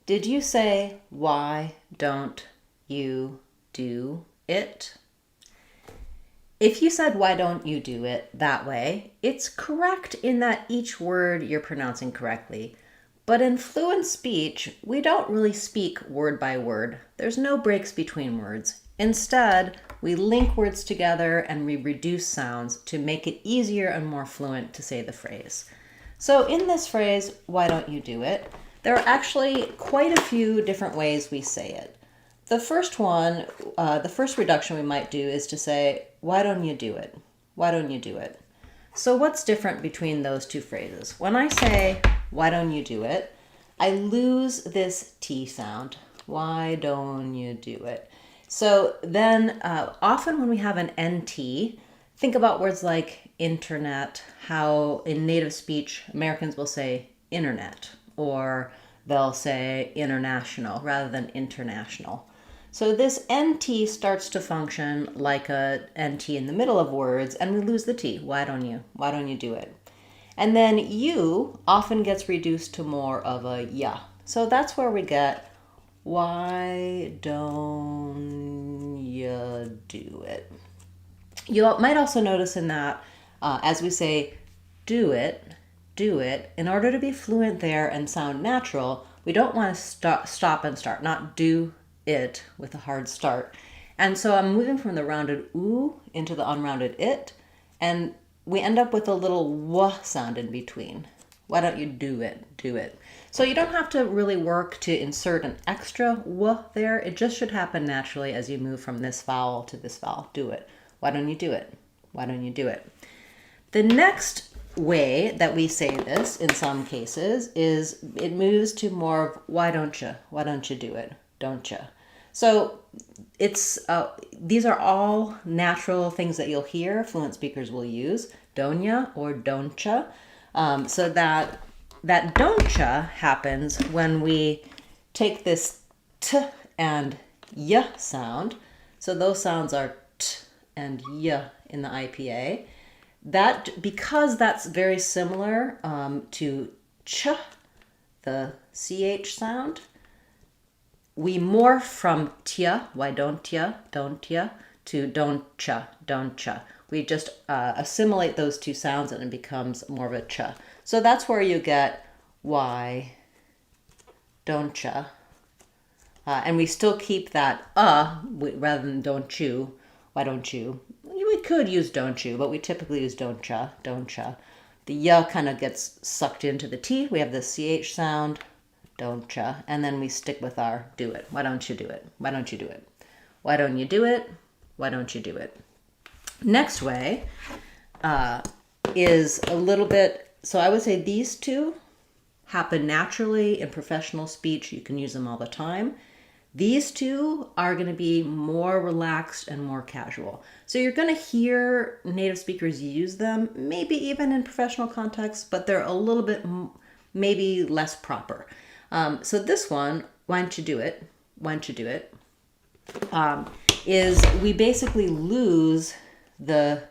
Did you say, why don't you do it? If you said, why don't you do it that way, it's correct in that each word you're pronouncing correctly. But in fluent speech, we don't really speak word by word. There's no breaks between words. Instead, we link words together and we reduce sounds to make it easier and more fluent to say the phrase. So in this phrase, why don't you do it? There are actually quite a few different ways we say it. The first one, the first reduction we might do is to say, why don't you do it? Why don't you do it? So what's different between those two phrases? When I say, why don't you do it? I lose this T sound. Why don't you do it? So then often when we have an NT, think about words like internet, how in native speech, Americans will say internet, or they'll say international rather than international. So this NT starts to function like a NT in the middle of words, and we lose the T. Why don't you? Why don't you do it? And then U often gets reduced to more of a ya. So that's where we get, why don't you do it? You might also notice in that, as we say, do it, in order to be fluent there and sound natural, we don't want to stop and start, not do it with a hard start. And so I'm moving from the rounded oo into the unrounded it, and we end up with a little w sound in between. Why don't you do it? Do it. So you don't have to really work to insert an extra w there. It just should happen naturally as you move from this vowel to this vowel. Do it. Why don't you do it? Why don't you do it? The next way that we say this in some cases is it moves to more of why don't you? Why don't you do it? Don't you? So it's these are all natural things that you'll hear fluent speakers will use, don't ya or don't ya. So that don't ya happens when we take this t and y sound. So those sounds are t and y in the IPA. That, because that's very similar to ch, the ch sound, we morph from tia, why don't ya, to don't cha. We just assimilate those two sounds and it becomes more of a cha. So that's where you get why don't cha. And we still keep that rather than don't you, why don't you. We could use don't you, but we typically use don't cha. The ya kind of gets sucked into the T. We have the ch sound, don't cha, and then we stick with our do it. Why don't you do it? Why don't you do it? Why don't you do it? Why don't you do it? Next way is a little bit, so I would say these two happen naturally in professional speech. You can use them all the time. These two are going to be more relaxed and more casual. So you're going to hear native speakers use them, maybe even in professional contexts, but they're a little bit maybe less proper. So this one, why don't you do it? Why don't you do it? Is we basically lose the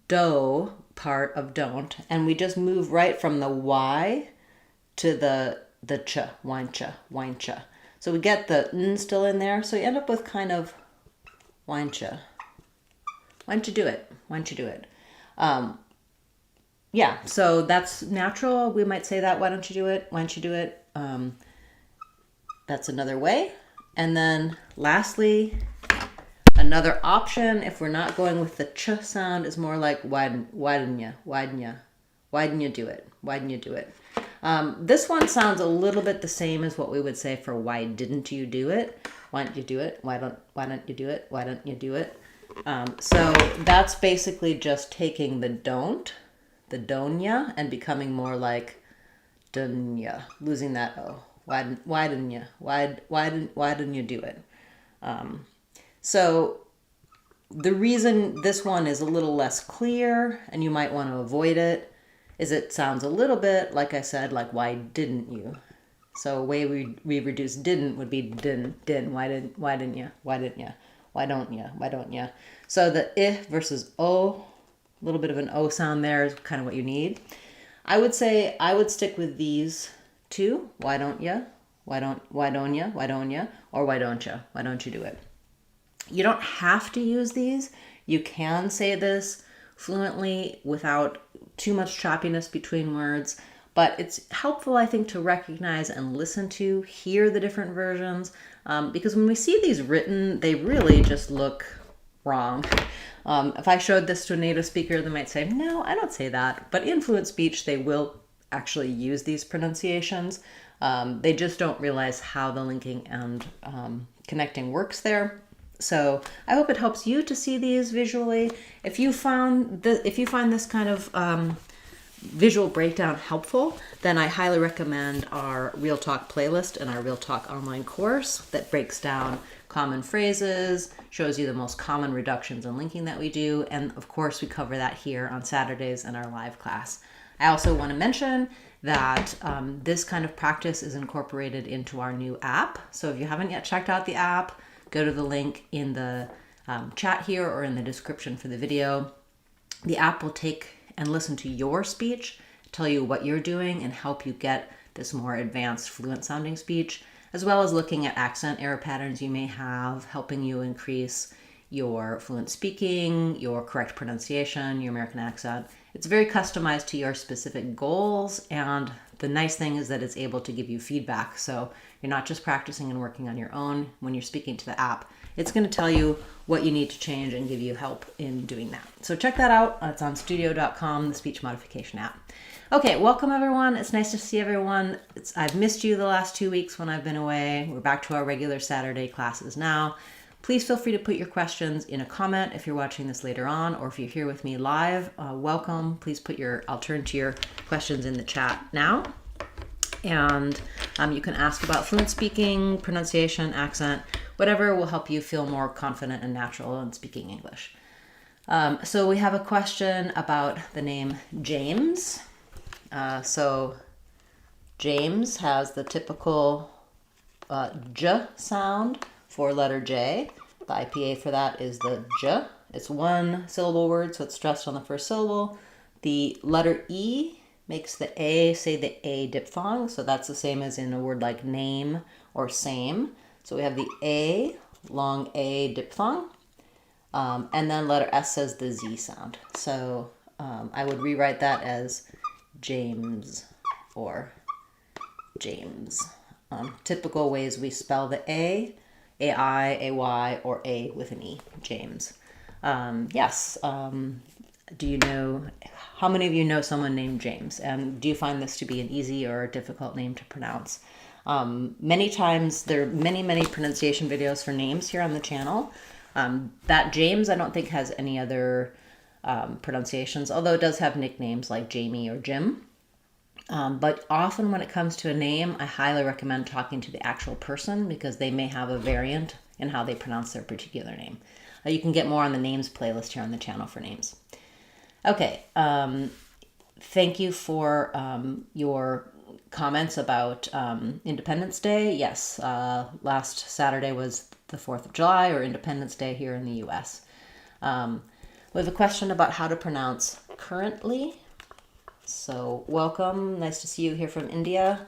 do part of don't, and we just move right from the why to the ch, wine cha. So we get the n still in there, so you end up with kind of wine cha. Why don't you do it? Why don't you do it? Yeah, so that's natural. We might say that, why don't you do it? Why don't you do it? That's another way. And then lastly, another option, if we're not going with the ch sound, is more like why didn't you do it? Why didn't you do it? This one sounds a little bit the same as what we would say for why didn't you do it? Why don't you do it? Why don't you do it? Why don't you do it? So that's basically just taking the don't, the donya, and becoming more like dunya, losing that o. Why didn't you? Why didn't you do it? So the reason this one is a little less clear and you might want to avoid it is it sounds a little bit, like I said, like why didn't you? So a way we reduce didn't would be din, why didn't you? Why didn't you? Why don't you? Why don't you? So the I versus O, a little bit of an O sound there is kind of what you need. I would say I would stick with these two. Why don't you? why don't ya, or why don't you do it? You don't have to use these. You can say this fluently without too much choppiness between words, but it's helpful, I think, to recognize and listen to, hear the different versions, because when we see these written, they really just look wrong. If I showed this to a native speaker, they might say, no, I don't say that. But in fluent speech, they will actually use these pronunciations. They just don't realize how the linking and connecting works there. So I hope it helps you to see these visually. If you find this kind of visual breakdown helpful, then I highly recommend our Real Talk playlist and our Real Talk online course that breaks down common phrases, shows you the most common reductions and linking that we do, and of course we cover that here on Saturdays in our live class. I also want to mention that this kind of practice is incorporated into our new app. So if you haven't yet checked out the app, go to the link in the chat here or in the description for the video. The app will take and listen to your speech, tell you what you're doing, and help you get this more advanced fluent sounding speech, as well as looking at accent error patterns you may have, helping you increase your fluent speaking, your correct pronunciation, your American accent. It's very customized to your specific goals, and the nice thing is that it's able to give you feedback. So you're not just practicing and working on your own. When you're speaking to the app, it's going to tell you what you need to change and give you help in doing that. So check that out. It's on studio.com, the speech modification app. Okay, welcome everyone. It's nice to see everyone. I've missed you the last 2 weeks when I've been away. We're back to our regular Saturday classes now. Please feel free to put your questions in a comment if you're watching this later on, or if you're here with me live, welcome. Please I'll turn to your questions in the chat now. And you can ask about fluent speaking, pronunciation, accent, whatever will help you feel more confident and natural in speaking English. So we have a question about the name James. So James has the typical J sound for letter J. The IPA for that is the J. It's one syllable word, so it's stressed on the first syllable. The letter E makes the A say the A diphthong, so that's the same as in a word like name or same. So we have the A, long A diphthong, and then letter S says the Z sound. So I would rewrite that as James or James. Typical ways we spell the A, A-I, A-Y, or A with an E, James. Yes, do you know, how many of you know someone named James? And do you find this to be an easy or a difficult name to pronounce? Many times, there are many pronunciation videos for names here on the channel. That James, I don't think has any other pronunciations, although it does have nicknames like Jamie or Jim. But often when it comes to a name, I highly recommend talking to the actual person because they may have a variant in how they pronounce their particular name. You can get more on the names playlist here on the channel for names. Okay, thank you for your comments about Independence Day. Yes, last Saturday was the 4th of July, or Independence Day here in the US. We have a question about how to pronounce currently. So welcome, nice to see you here from India.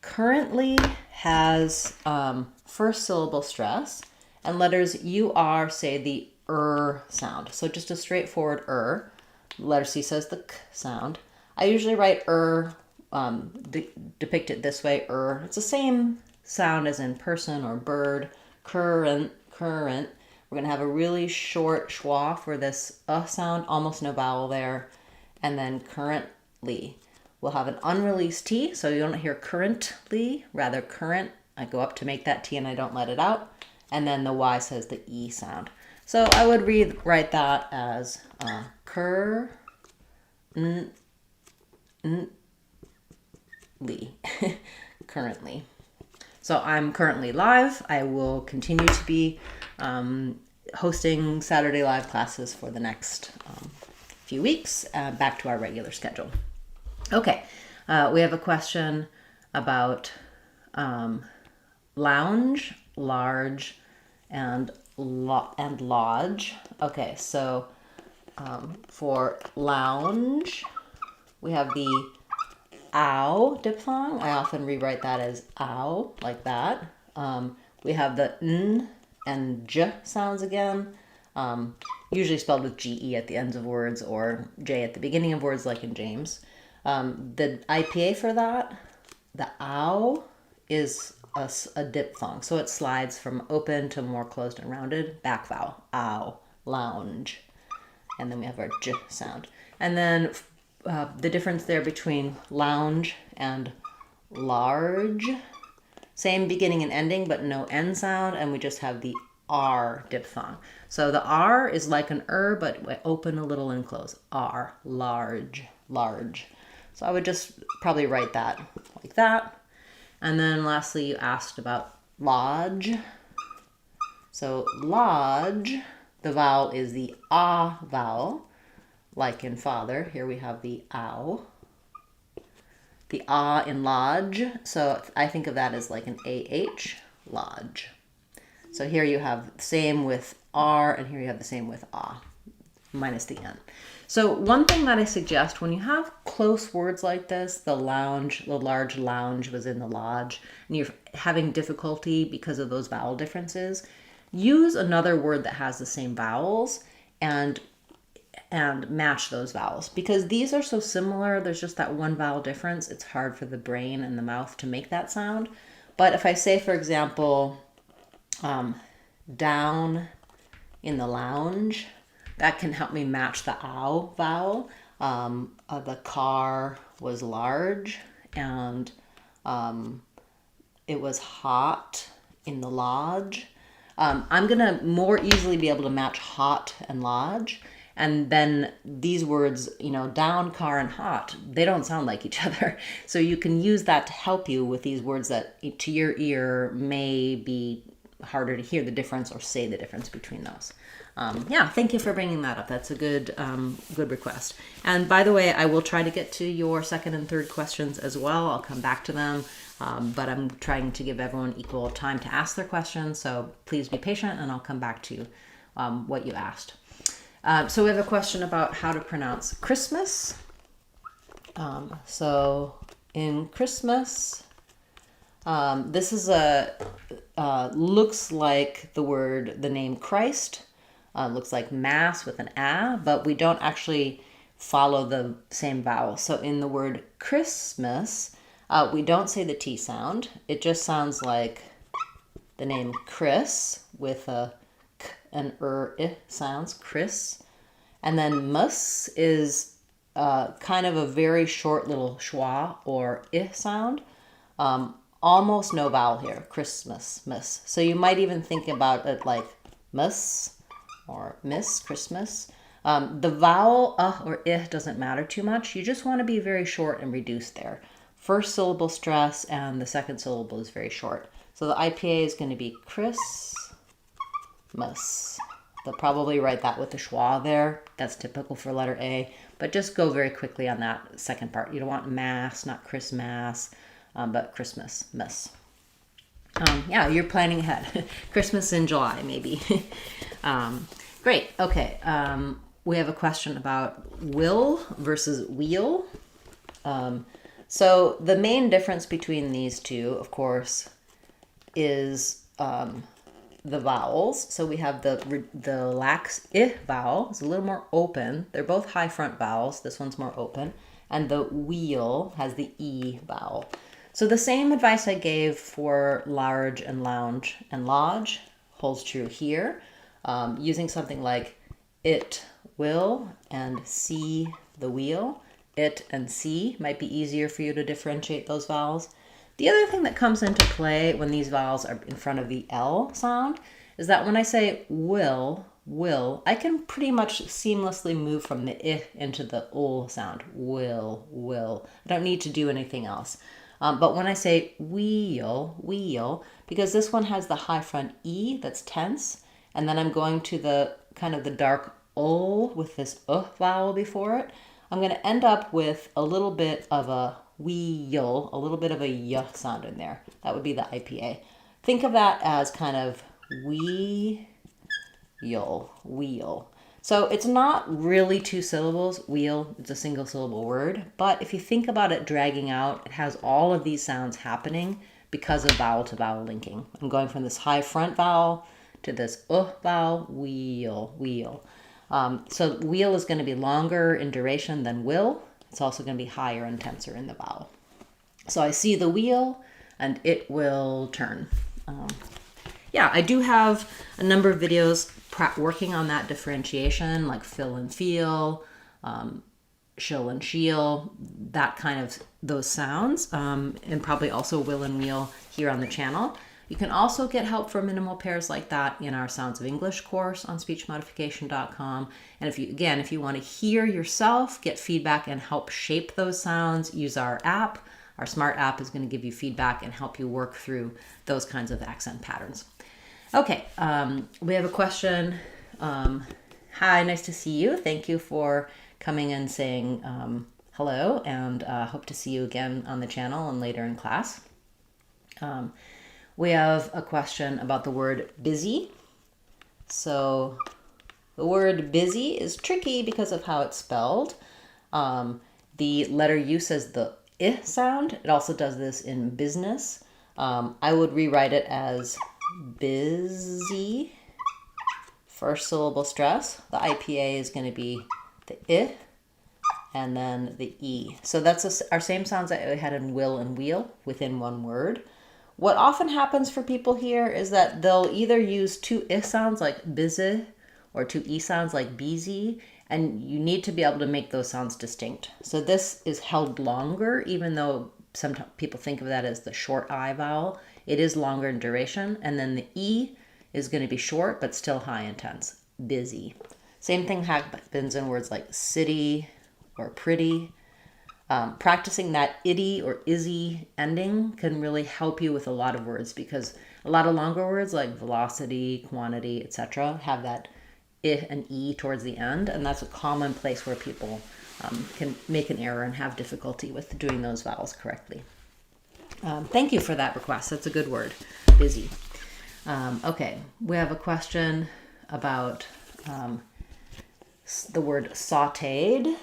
Currently has first syllable stress, and letters UR say the sound. So just a straightforward Letter C says the k sound. I usually write depict it this way, It's the same sound as in person or bird, current. We're going to have a really short schwa for this sound, almost no vowel there. And then currently. We'll have an unreleased T, so you don't hear currently, rather current. I go up to make that T and I don't let it out. And then the Y says the E sound. So I would write that as currently. Currently. So I'm currently live. I will continue to be hosting Saturday live classes for the next few weeks, back to our regular schedule. Okay, we have a question about lounge, large, and lodge. Okay, so for lounge, we have the ow diphthong. I often rewrite that as ow, like that. We have the n and j sounds again, usually spelled with GE at the ends of words or J at the beginning of words, like in James. The IPA for that, the ow, is a diphthong. So it slides from open to more closed and rounded. Back vowel, ow, lounge. And then we have our j sound. And then the difference there between lounge and large, same beginning and ending, but no N sound, and we just have the R diphthong. So the R is like an but open a little and close. R, large, large. So I would just probably write that like that. And then lastly, you asked about lodge. So lodge, the vowel is the ah vowel, like in father. Here we have the ow. The ah in lodge, so I think of that as like an AH, lodge. So here you have the same with R, and here you have the same with ah, minus the N. So one thing that I suggest when you have close words like this, the large lounge was in the lodge, and you're having difficulty because of those vowel differences, use another word that has the same vowels and match those vowels, because these are so similar. There's just that one vowel difference. It's hard for the brain and the mouth to make that sound. But if I say, for example, down in the lounge, that can help me match the ow vowel. The car was large, and it was hot in the lodge. I'm going to more easily be able to match hot and lodge. And then these words, down, car, and hot, they don't sound like each other. So you can use that to help you with these words that to your ear may be harder to hear the difference or say the difference between those. Yeah, thank you for bringing that up. That's a good request. And by the way, I will try to get to your second and third questions as well. I'll come back to them. But I'm trying to give everyone equal time to ask their questions. So please be patient, and I'll come back to what you asked. So we have a question about how to pronounce Christmas. So in Christmas, this is looks like the name Christ. Looks like mass with an a, but we don't actually follow the same vowel. So in the word Christmas, we don't say the T sound. It just sounds like the name Chris with a k and I sounds, Chris. And then mus is kind of a very short little schwa or I sound. Almost no vowel here, Christmas, miss. So you might even think about it like mus or miss, Christmas. The vowel or I doesn't matter too much. You just want to be very short and reduced there. First syllable stress, and the second syllable is very short. So the IPA is going to be Christmas. They'll probably write that with the schwa there. That's typical for letter A, but just go very quickly on that second part. You don't want mass, not Christmas, but Christmas, miss. Yeah, you're planning ahead. Christmas in July, maybe. Great. Okay. We have a question about will versus wheel. So the main difference between these two, of course, is the vowels. So we have the lax I vowel. It's a little more open. They're both high front vowels. This one's more open. And the wheel has the E vowel. So the same advice I gave for large and lounge and lodge holds true here. Using something like it will and see the wheel. It and C might be easier for you to differentiate those vowels. The other thing that comes into play when these vowels are in front of the L sound is that when I say will, I can pretty much seamlessly move from the I into the ul sound. Will. I don't need to do anything else. But when I say wheel, because this one has the high front E that's tense, and then I'm going to the kind of the dark ul with this vowel before it, I'm going to end up with a little bit of a wheel, a little bit of a y sound in there. That would be the IPA. Think of that as kind of wheel. So it's not really two syllables, wheel, it's a single syllable word. But if you think about it dragging out, it has all of these sounds happening because of vowel to vowel linking. I'm going from this high front vowel to this vowel, wheel, wheel. So wheel is going to be longer in duration than will. It's also going to be higher and tenser in the vowel. So I see the wheel and it will turn. Yeah, I do have a number of videos working on that differentiation, like fill and feel, shill and sheel, that kind of those sounds, and probably also will and wheel here on the channel. You can also get help for minimal pairs like that in our Sounds of English course on speechmodification.com. And if you want to hear yourself, get feedback and help shape those sounds, use our app. Our smart app is going to give you feedback and help you work through those kinds of accent patterns. Okay, we have a question. Hi, nice to see you. Thank you for coming and saying hello, and hope to see you again on the channel and later in class. We have a question about the word busy. So the word busy is tricky because of how it's spelled. The letter U says the I sound. It also does this in business. I would rewrite it as busy, first syllable stress. The IPA is going to be the I and then the E. So that's our same sounds that we had in will and wheel within one word. What often happens for people here is that they'll either use two I sounds like busy or two E sounds like busy, and you need to be able to make those sounds distinct. So this is held longer, even though sometimes people think of that as the short I vowel. It is longer in duration, and then the E is going to be short but still high intense. Busy. Same thing happens in words like city or pretty. Practicing that itty or izzy ending can really help you with a lot of words, because a lot of longer words like velocity, quantity, etc. have that I and E towards the end, and that's a common place where people can make an error and have difficulty with doing those vowels correctly. Thank you for that request. That's a good word, busy. Okay, we have a question about the word sautéed.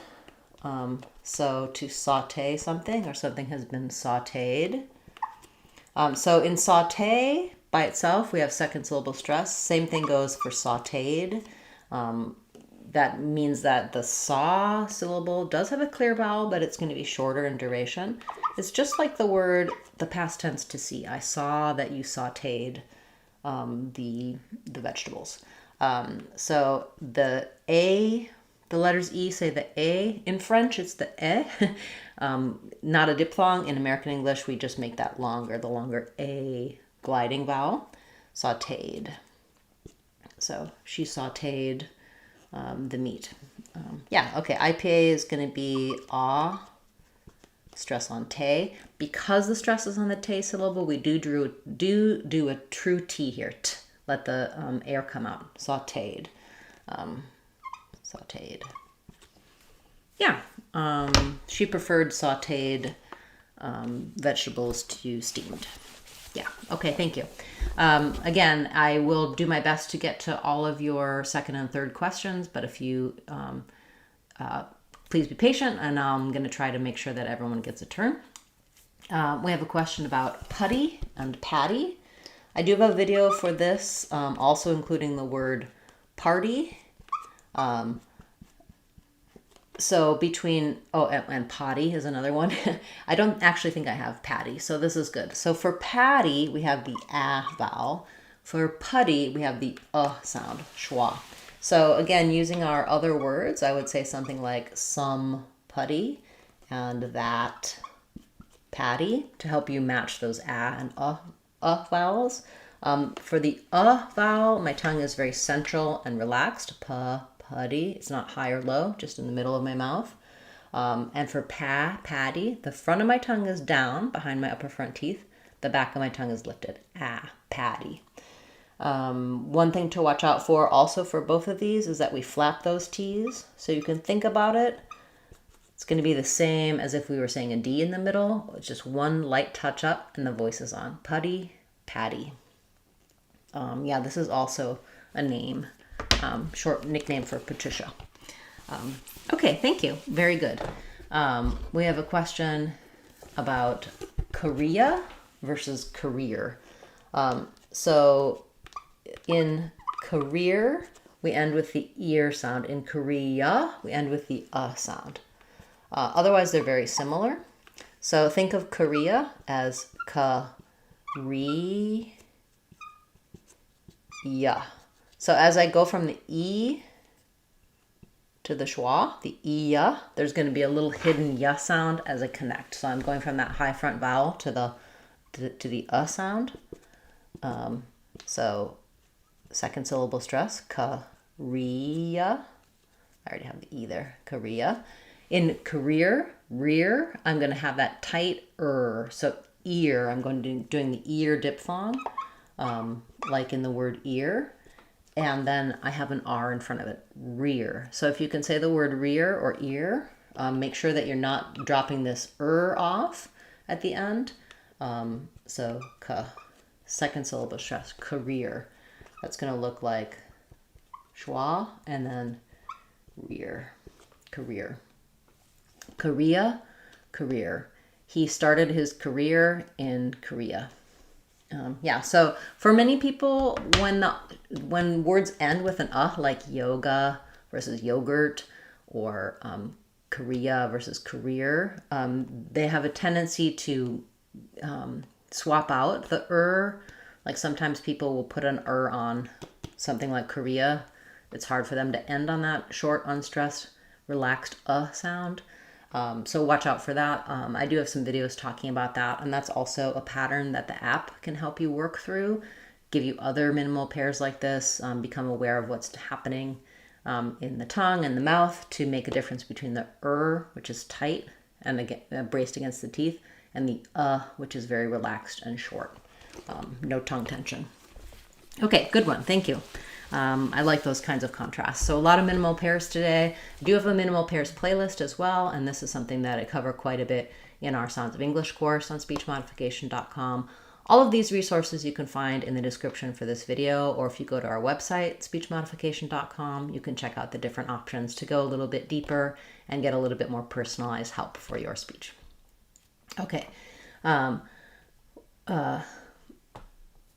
So to saute something, or something has been sautéed. So in sauté by itself, we have second syllable stress. Same thing goes for sautéed. That means that the saw syllable does have a clear vowel, but it's going to be shorter in duration. It's just like the word, the past tense to see. I saw that you sautéed the vegetables. So the A, the letters E say the A. In French, it's the E. Not a diphthong. In American English, we just make that longer, the longer A gliding vowel. Sautéed. So she sautéed the meat. Yeah, okay. IPA is going to be ah, stress on te. Because the stress is on the te syllable, we do a true T here. T. Let the air come out. Sautéed. Sautéed. Yeah. She preferred sautéed vegetables to steamed. Yeah. Okay. Thank you. Again, I will do my best to get to all of your second and third questions, but if you please be patient, and I'm going to try to make sure that everyone gets a turn. We have a question about putty and patty. I do have a video for this, also including the word party. So between, and potty is another one. I don't actually think I have patty, so this is good. So for patty, we have the a vowel. For putty, we have the sound, schwa. So again, using our other words, I would say something like some putty and that patty to help you match those a and vowels. For the vowel, my tongue is very central and relaxed. Putty. It's not high or low, just in the middle of my mouth. And for patty, the front of my tongue is down behind my upper front teeth. The back of my tongue is lifted. Patty. One thing to watch out for also for both of these is that we flap those T's. So you can think about it. It's going to be the same as if we were saying a D in the middle. It's just one light touch up and the voice is on. Putty, patty. Yeah, this is also a name. short nickname for Patricia. Okay, thank you. Very good. We have a question about Korea versus career. So in career, we end with the ear sound. In Korea, we end with the sound. Otherwise, they're very similar. So think of Korea as ka-re-ya. So as I go from the E to the schwa, the iya, there's going to be a little hidden ya sound as I connect. So I'm going from that high front vowel to the sound. So second syllable stress, ka-re-ya. I already have the E there, Korea. In career, rear, I'm going to have that tight So ear, I'm going to doing the ear diphthong, like in the word ear. And then I have an R in front of it, rear. So if you can say the word rear or ear, make sure that you're not dropping this off at the end. So second syllable stress, career. That's going to look like schwa and then rear, career. Korea, career. He started his career in Korea. So for many people, when words end with an like yoga versus yogurt, or Korea versus career, they have a tendency to swap out the Like sometimes people will put an on something like Korea. It's hard for them to end on that short, unstressed, relaxed sound. So watch out for that. I do have some videos talking about that, and that's also a pattern that the app can help you work through, give you other minimal pairs like this, become aware of what's happening in the tongue and the mouth to make a difference between the which is tight and again, braced against the teeth, and the which is very relaxed and short. No tongue tension. Okay, good one. Thank you. I like those kinds of contrasts. So a lot of minimal pairs today. I do have a minimal pairs playlist as well, and this is something that I cover quite a bit in our Sounds of English course on speechmodification.com. All of these resources you can find in the description for this video, or if you go to our website, speechmodification.com, you can check out the different options to go a little bit deeper and get a little bit more personalized help for your speech. Okay.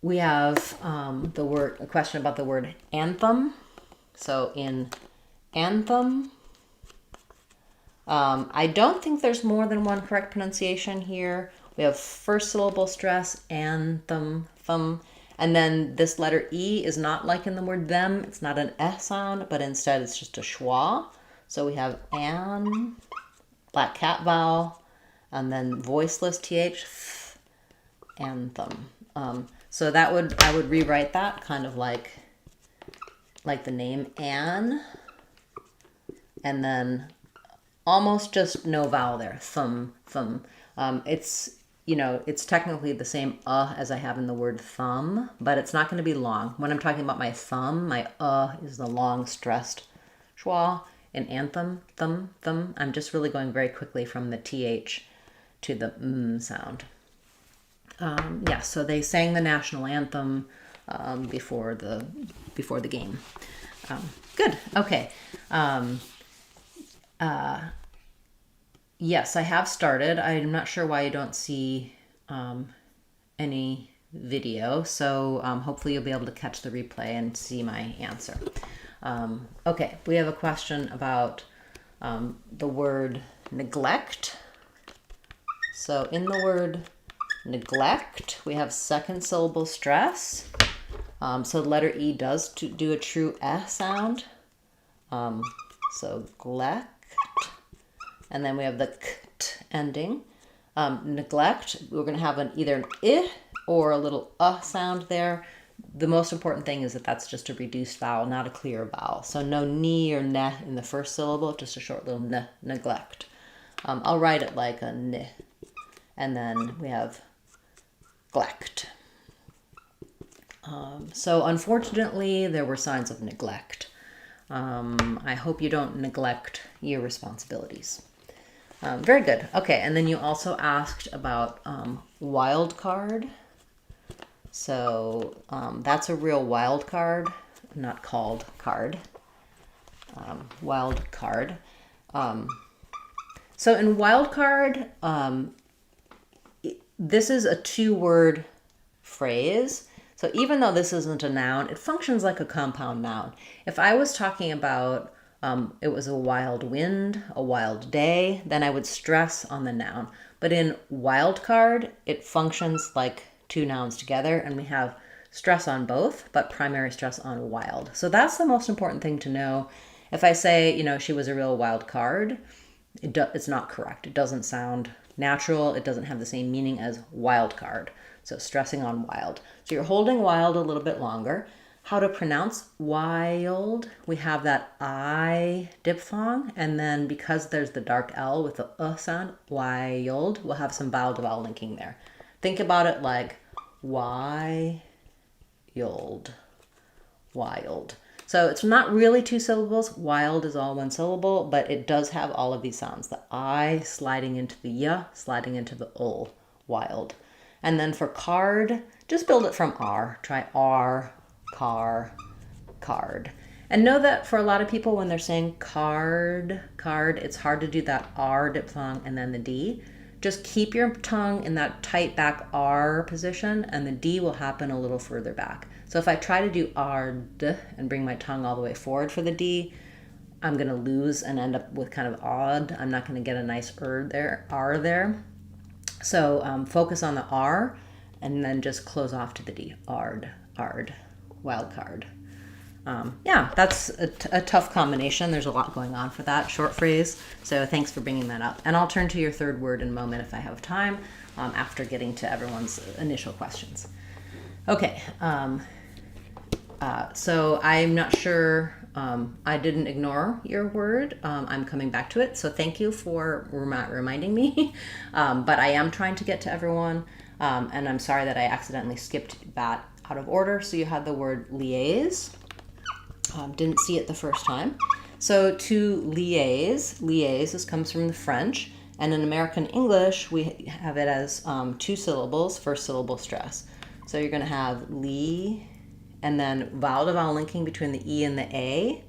We have a question about the word anthem. So in anthem, I don't think there's more than one correct pronunciation here. We have first syllable stress, anthem, thumb. And then this letter E is not like in the word them. It's not an sound, but instead it's just a schwa. So we have an, black cat vowel, and then voiceless th, anthem. So I would rewrite that kind of like the name Anne, and then almost just no vowel there, thumb. It's technically the same as I have in the word thumb, but it's not going to be long. When I'm talking about my thumb, my is the long stressed schwa. In anthem, thumb, I'm just really going very quickly from the th to the sound. So they sang the national anthem before the game. Good. Okay. Yes, I have started. I'm not sure why you don't see any video, so hopefully you'll be able to catch the replay and see my answer. Okay, we have a question about the word neglect. So in the word neglect, we have second syllable stress. So the letter E does do a true sound. So glect. And then we have the kt ending. Neglect, we're going to have either an I or a little sound there. The most important thing is that that's just a reduced vowel, not a clear vowel. So no ni or ne in the first syllable, just a short little ne, neglect. I'll write it like a ni. And then we have glect. So unfortunately, there were signs of neglect. I hope you don't neglect your responsibilities. Very good. Okay, and then you also asked about wild card. So that's a real wild card. not called card, wild card. So in wild card, this is a 2-word phrase. So even though this isn't a noun, it functions like a compound noun. If I was talking about it was a wild wind, a wild day, then I would stress on the noun. But in wild card, it functions like 2 nouns together, and we have stress on both, but primary stress on wild. So that's the most important thing to know. If I say, she was a real wild card, it's not correct. It doesn't sound natural. It doesn't have the same meaning as wild card. So stressing on wild. So you're holding wild a little bit longer. How to pronounce wild? We have that I diphthong, and then because there's the dark L with the sound, wild, we'll have some vowel to vowel linking there. Think about it like wild, wild. So it's not really 2 syllables. Wild is all 1 syllable, but it does have all of these sounds. The I sliding into the y, sliding into the ul, wild. And then for card, just build it from R. Try R, car, card. And know that for a lot of people when they're saying card, it's hard to do that R diphthong and then the D. Just keep your tongue in that tight back R position, and the D will happen a little further back. So if I try to do ard and bring my tongue all the way forward for the D, I'm going to lose and end up with kind of odd. I'm not going to get a nice R there. So focus on the R and then just close off to the D. Ard, wild card. That's a tough combination. There's a lot going on for that short phrase. So thanks for bringing that up. And I'll turn to your 3rd word in a moment if I have time, after getting to everyone's initial questions. Okay. So I'm not sure, I didn't ignore your word. I'm coming back to it. So thank you for reminding me. But I am trying to get to everyone. And I'm sorry that I accidentally skipped that out of order. So you had the word liaise. Didn't see it the first time. So to liaise, this comes from the French. And in American English, we have it as 2 syllables, first syllable stress. So you're going to have li, and then vowel to vowel linking between the E and the A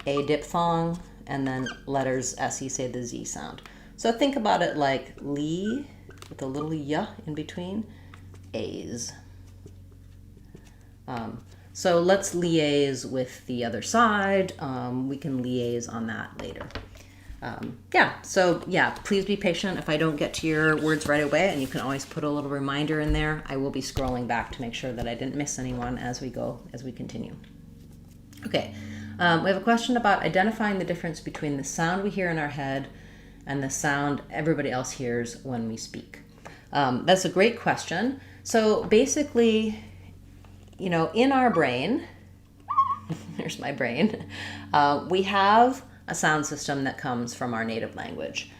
diphthong, and then letters S, you say the Z sound. So think about it like li with a little y in between, A's. So let's liaise with the other side. We can liaise on that later. Please be patient if I don't get to your words right away, and you can always put a little reminder in there. I will be scrolling back to make sure that I didn't miss anyone as we continue. Okay, we have a question about identifying the difference between the sound we hear in our head and the sound everybody else hears when we speak. That's a great question. So basically, in our brain, there's my brain, we have a sound system that comes from our native language.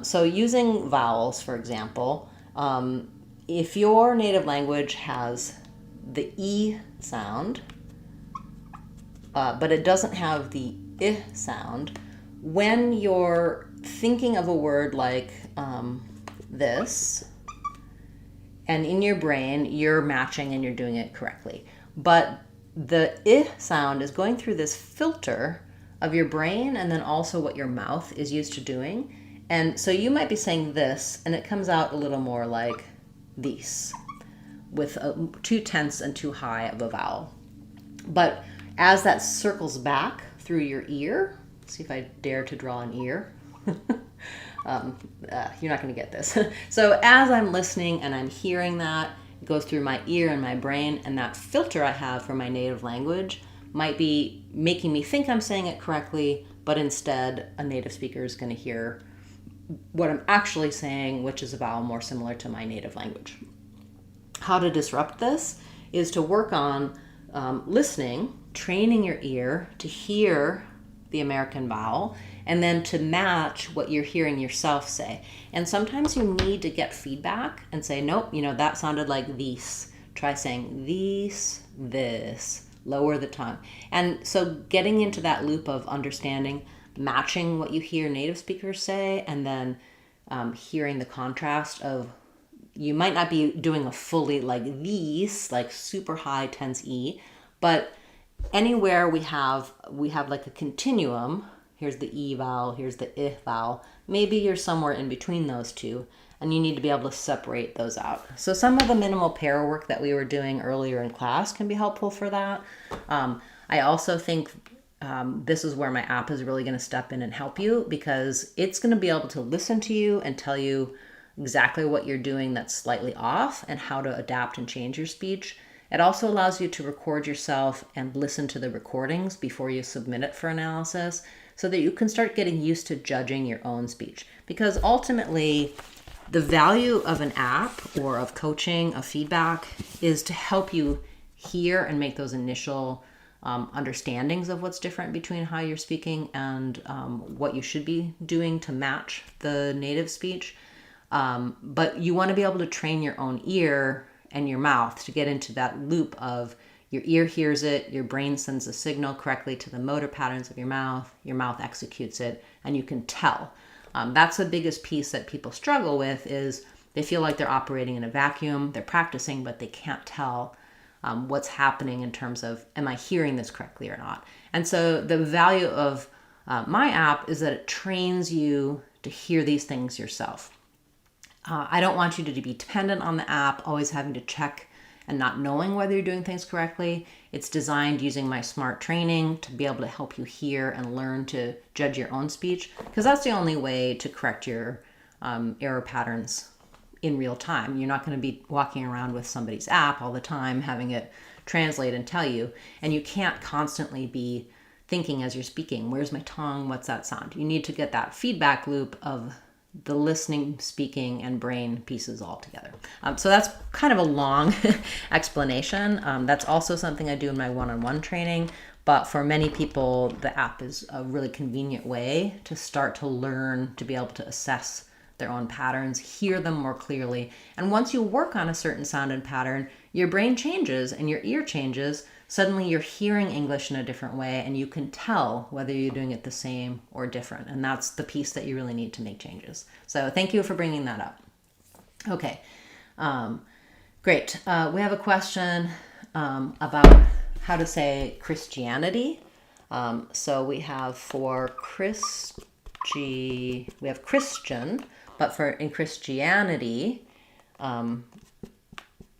So using vowels, for example, if your native language has the E sound, but it doesn't have the I sound, when you're thinking of a word like this, and in your brain, you're matching and you're doing it correctly. But the I sound is going through this filter of your brain and then also what your mouth is used to doing. And so you might be saying this, and it comes out a little more like this, with too tense and too high of a vowel. But as that circles back through your ear, see if I dare to draw an ear. You're not going to get this. So as I'm listening and I'm hearing that, it goes through my ear and my brain, and that filter I have for my native language might be making me think I'm saying it correctly, but instead a native speaker is going to hear what I'm actually saying, which is a vowel more similar to my native language. How to disrupt this is to work on listening, training your ear to hear the American vowel, and then to match what you're hearing yourself say. And sometimes you need to get feedback and say, nope, that sounded like this. Try saying this, lower the tongue. And so getting into that loop of understanding, matching what you hear native speakers say, and then hearing the contrast of, you might not be doing a fully like these, like super high tense E, but anywhere we have like a continuum, here's the E vowel, here's the I vowel, maybe you're somewhere in between those two, and you need to be able to separate those out. So some of the minimal pair work that we were doing earlier in class can be helpful for that. I also think this is where my app is really going to step in and help you, because it's going to be able to listen to you and tell you exactly what you're doing that's slightly off and how to adapt and change your speech. It also allows you to record yourself and listen to the recordings before you submit it for analysis, so that you can start getting used to judging your own speech. Because ultimately, the value of an app or of coaching, of feedback, is to help you hear and make those initial understandings of what's different between how you're speaking and what you should be doing to match the native speech. But you want to be able to train your own ear and your mouth to get into that loop of your ear hears it, your brain sends a signal correctly to the motor patterns of your mouth executes it, and you can tell. That's the biggest piece that people struggle with, is they feel like they're operating in a vacuum, they're practicing, but they can't tell what's happening in terms of, am I hearing this correctly or not? And so the value of my app is that it trains you to hear these things yourself. I don't want you to be dependent on the app, always having to check and not knowing whether you're doing things correctly. It's designed using my smart training to be able to help you hear and learn to judge your own speech, because that's the only way to correct your error patterns in real time. You're not going to be walking around with somebody's app all the time, having it translate and tell you, and you can't constantly be thinking as you're speaking, where's my tongue, what's that sound? You need to get that feedback loop of the listening, speaking, and brain pieces all together. So that's kind of a long explanation. That's also something I do in my one-on-one training, but for many people, the app is a really convenient way to start to learn to be able to assess their own patterns, hear them more clearly. And once you work on a certain sound and pattern, your brain changes and your ear changes. Suddenly you're hearing English in a different way, and you can tell whether you're doing it the same or different. And that's the piece that you really need to make changes. So thank you for bringing that up. Okay, great. We have a question about how to say Christianity. So we have for we have Christian, but for in Christianity,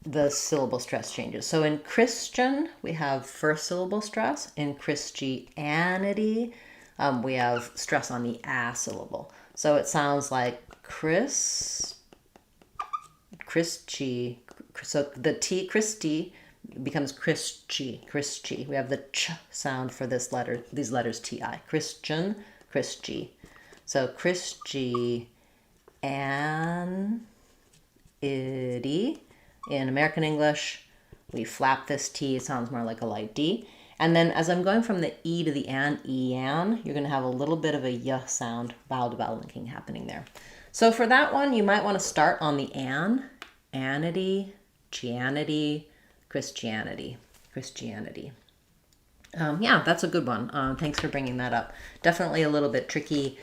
the syllable stress changes. So in Christian, we have first syllable stress. In Christianity, we have stress on the a syllable. So it sounds like Christi. So the T, Christi, becomes Christi. We have the ch sound for this letter, these letters Ti. Christian, Christi. So Christianity. In American English, we flap this T, it sounds more like a light D. And then as I'm going from the E to the N, E-an, you're going to have a little bit of a Y sound, vowel to vowel linking happening there. So for that one, you might want to start on the an, anity, Gianity, Christianity. Yeah, that's a good one. Thanks for bringing that up. Definitely a little bit tricky.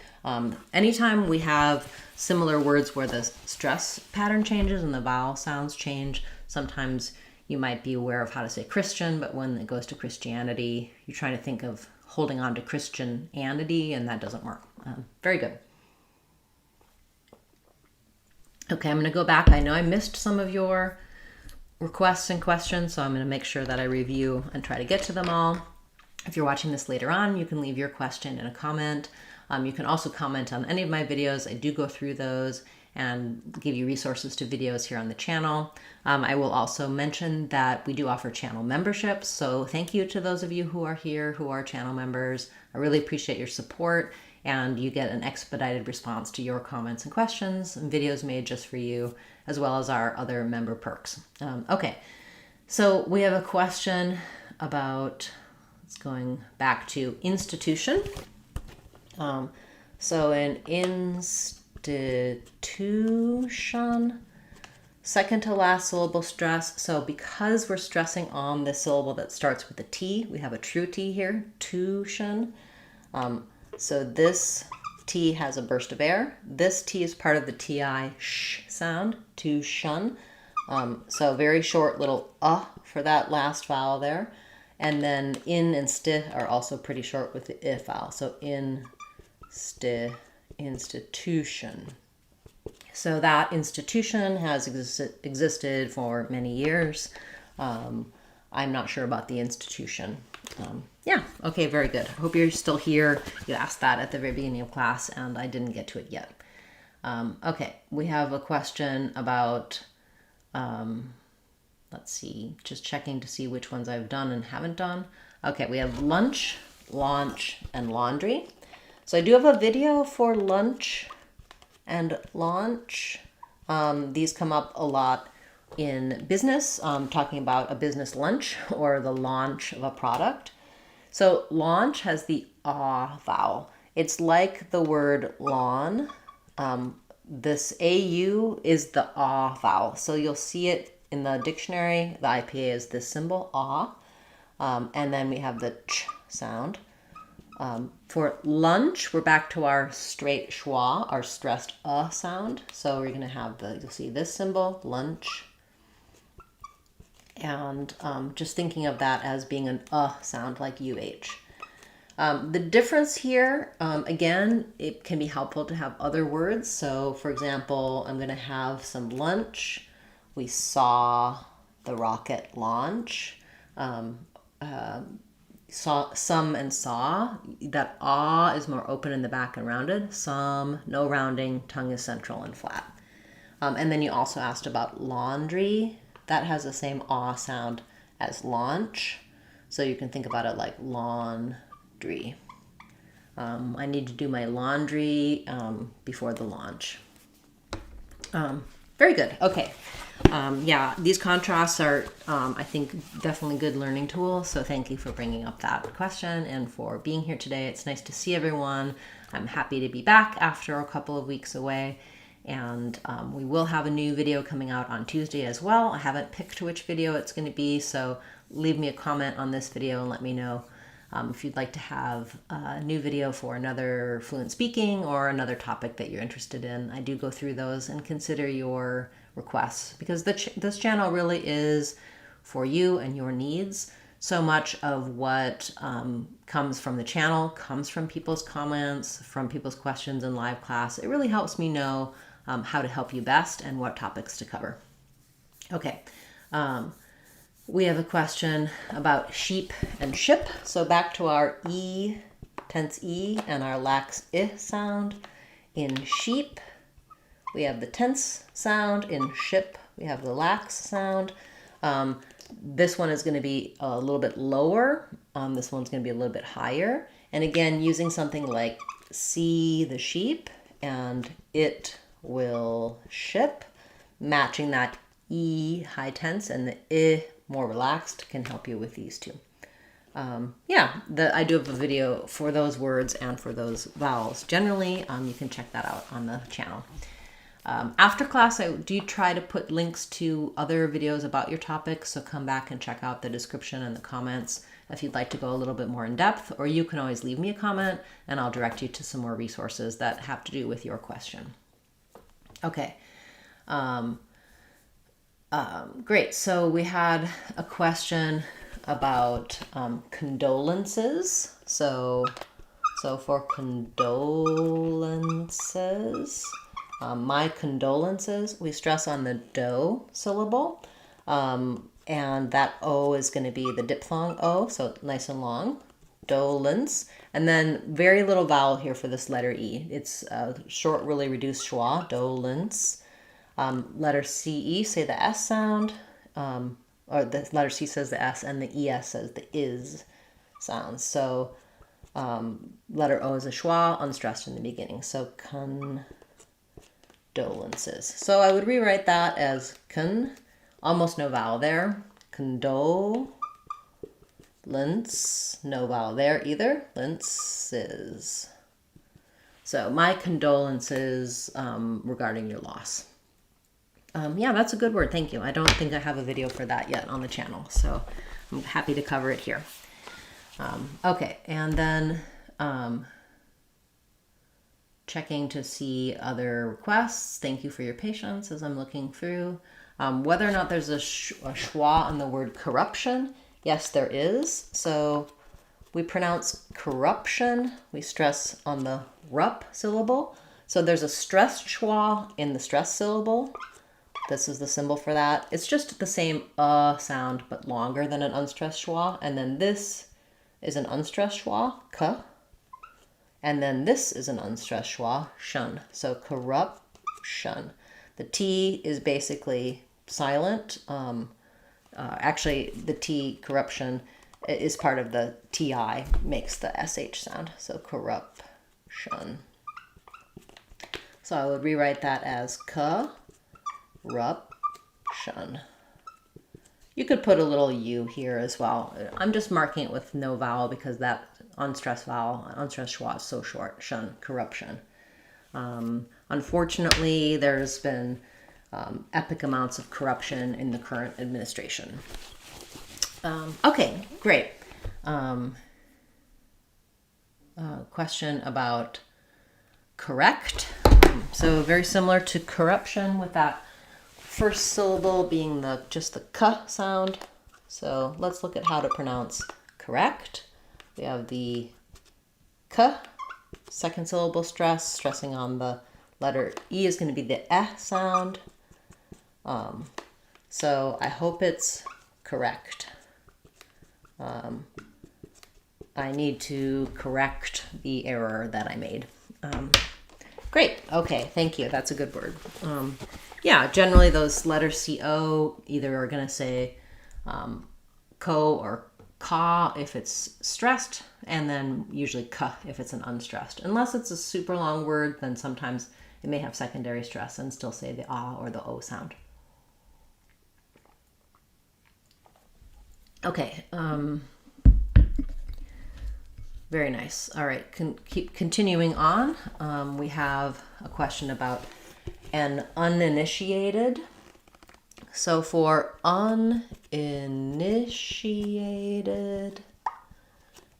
Anytime we have similar words where the stress pattern changes and the vowel sounds change, sometimes you might be aware of how to say Christian, but when it goes to Christianity, you're trying to think of holding on to Christianity, and that doesn't work. Very good. Okay, I'm going to go back. I know I missed some of your requests and questions, so I'm going to make sure that I review and try to get to them all. If you're watching this later on, you can leave your question in a comment. You can also comment on any of my videos. I do go through those and give you resources to videos here on the channel. I will also mention that we do offer channel memberships. So thank you to those of you who are here, who are channel members. I really appreciate your support, and you get an expedited response to your comments and questions and videos made just for you, as well as our other member perks. Okay, so we have a question about, it's going back to institution. So in institution, second to last syllable stress. So because we're stressing on the syllable that starts with a T, we have a true T here, tuition. So this T has a burst of air. This T is part of the TI sh sound, tuition. So very short little for that last vowel there. And then in and sti are also pretty short with the I vowel. So institution. So that institution has existed for many years. I'm not sure about the institution. Yeah, okay, very good. I hope you're still here. You asked that at the very beginning of class and I didn't get to it yet. Okay, we have a question about, let's see, just checking to see which ones I've done and haven't done. Okay, we have lunch, launch, and laundry. So I do have a video for lunch and launch. These come up a lot in business, talking about a business lunch or the launch of a product. So launch has the ah vowel. It's like the word lawn. This AU is the ah vowel. So you'll see it in the dictionary. The IPA is this symbol, ah. And then we have the ch sound. For lunch, we're back to our straight schwa, our stressed sound. So we're going to have you'll see this symbol, lunch. And just thinking of that as being an sound like UH. The difference here, again, it can be helpful to have other words. So for example, I'm going to have some lunch. We saw the rocket launch. Saw, some and saw. That ah is more open in the back and rounded. Some, no rounding, tongue is central and flat. And then you also asked about laundry. That has the same ah sound as launch. So you can think about it like laundry. I need to do my laundry before the launch. Very good. Okay. Yeah, these contrasts are, I think, definitely good learning tools. So thank you for bringing up that question and for being here today. It's nice to see everyone. I'm happy to be back after a couple of weeks away. And we will have a new video coming out on Tuesday as well. I haven't picked which video it's going to be, so leave me a comment on this video and let me know if you'd like to have a new video for another fluent speaking or another topic that you're interested in. I do go through those and consider your requests because this channel really is for you and your needs. So much of what comes from the channel comes from people's comments, from people's questions in live class. It really helps me know how to help you best and what topics to cover. Okay, we have a question about sheep and ship. So back to our E, tense E, and our lax I sound. In sheep, we have the tense sound. In ship, we have the lax sound. This one is going to be a little bit lower. This one's going to be a little bit higher. And again, using something like see the sheep and it will ship, matching that E high tense and the I more relaxed can help you with these two. Yeah, I do have a video for those words and for those vowels. Generally, you can check that out on the channel. After class, I do try to put links to other videos about your topic, so come back and check out the description and the comments if you'd like to go a little bit more in depth, or you can always leave me a comment and I'll direct you to some more resources that have to do with your question. Okay. Great. So we had a question about condolences. So for condolences, my condolences, we stress on the do syllable. And that O is going to be the diphthong O, so nice and long. Dolence. And then very little vowel here for this letter E. It's a short, really reduced schwa, dolence. Letter CE, say the S sound, or the letter C says the S and the ES says the is sound. So letter O is a schwa, unstressed in the beginning. So condolences. So I would rewrite that as almost no vowel there. Condolence, no vowel there either. Lenses. So my condolences regarding your loss. Yeah, that's a good word. Thank you. I don't think I have a video for that yet on the channel, so I'm happy to cover it here. Okay, and then checking to see other requests. Thank you for your patience as I'm looking through. Whether or not there's a schwa on the word corruption Yes, there is. So we pronounce corruption. We stress on the rup syllable. So there's a stressed schwa in the stress syllable. This is the symbol for that. It's just the same sound, but longer than an unstressed schwa. And then this is an unstressed schwa, k. And then this is an unstressed schwa, shun. So corruption. The T is basically silent. Actually, the T, corruption, is part of the TI, makes the SH sound. So corruption. So I would rewrite that as corruption. You could put a little U here as well. I'm just marking it with no vowel because that unstressed vowel, unstressed schwa is so short. Shun, corruption. Unfortunately, there's been epic amounts of corruption in the current administration. Okay, great. Question about correct. So very similar to corruption with that first syllable being just the k sound. So let's look at how to pronounce correct. We have the k, second syllable stress, stressing on the letter E is going to be the sound. So I hope it's correct. I need to correct the error that I made. Great. Okay. Thank you. That's a good word. Yeah, generally those letters CO either are going to say ko or ka if it's stressed, and then usually ka if it's an unstressed. Unless it's a super long word, then sometimes it may have secondary stress and still say the ah or the o sound. Okay. Very nice. All right. Keep continuing on. We have a question about an uninitiated. So for uninitiated,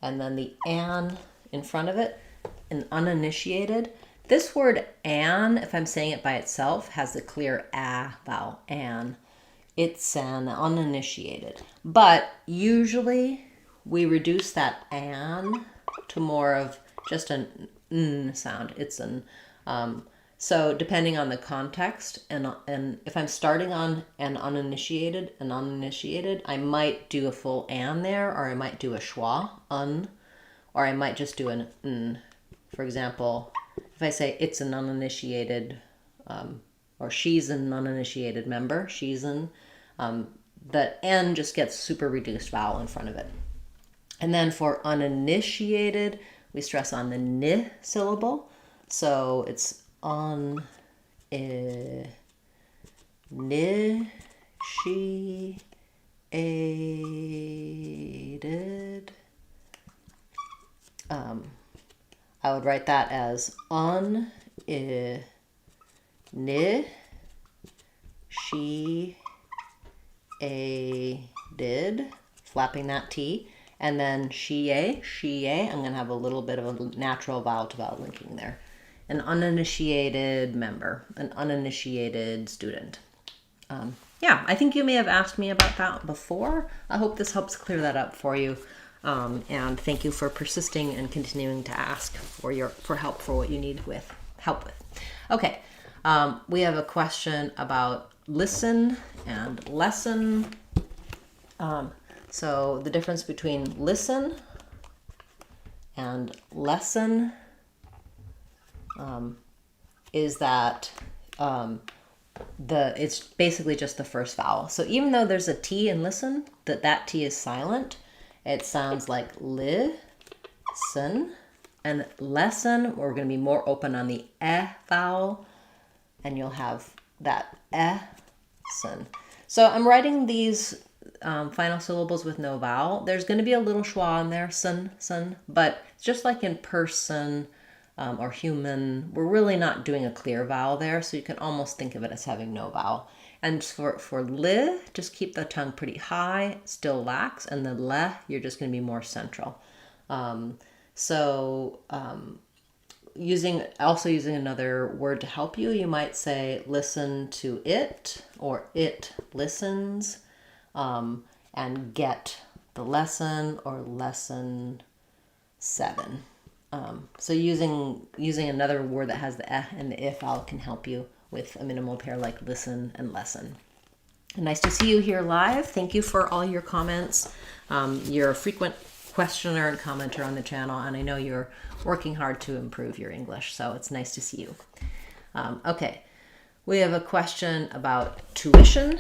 and then the an in front of it, an uninitiated. This word an, if I'm saying it by itself, has the clear a vowel, an. It's an uninitiated. But usually we reduce that an to more of just an n sound. It's an so depending on the context, and if I'm starting on an uninitiated, I might do a full an there, or I might do a schwa, or I might just do an n. For example, if I say it's an uninitiated, or she's an uninitiated member, the n just gets super reduced vowel in front of it. And then for uninitiated, we stress on the n syllable. So it's uninitiated. I would write that as uninitiated, flapping that T. And then she, I'm going to have a little bit of a natural vowel to vowel linking there. An uninitiated member, an uninitiated student. Yeah, I think you may have asked me about that before. I hope this helps clear that up for you. And thank you for persisting and continuing to ask for help for what you need help with. Okay, we have a question about listen and lesson. So the difference between listen and lesson is that it's basically just the first vowel. So even though there's a T in listen, that T is silent, it sounds like listen. And lesson, we're going to be more open on the vowel, and you'll have that son. So I'm writing these final syllables with no vowel. There's going to be a little schwa in there, sun, but just like in person or human, we're really not doing a clear vowel there, so you can almost think of it as having no vowel. And for li, just keep the tongue pretty high, still lax, and the le, you're just going to be more central. Using another word to help you, you might say listen to it, or it listens, and get the lesson or lesson 7. So using another word that has the eh and the if vowel can help you with a minimal pair like listen and lesson. Nice to see you here live. Thank you for all your comments. You're a frequent questioner and commenter on the channel, and I know you're working hard to improve your English, so it's nice to see you. Okay, we have a question about tuition.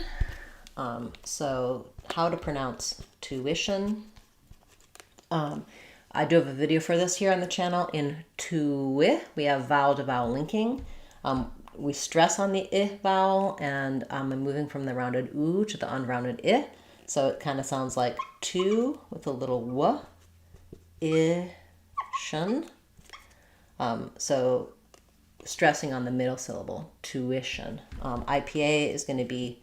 So how to pronounce tuition. I do have a video for this here on the channel. In tui, we have vowel to vowel linking. We stress on the I vowel, and I'm moving from the rounded U to the unrounded I. So it kind of sounds like tu with a little w, I, shun. So stressing on the middle syllable, tuition. IPA is going to be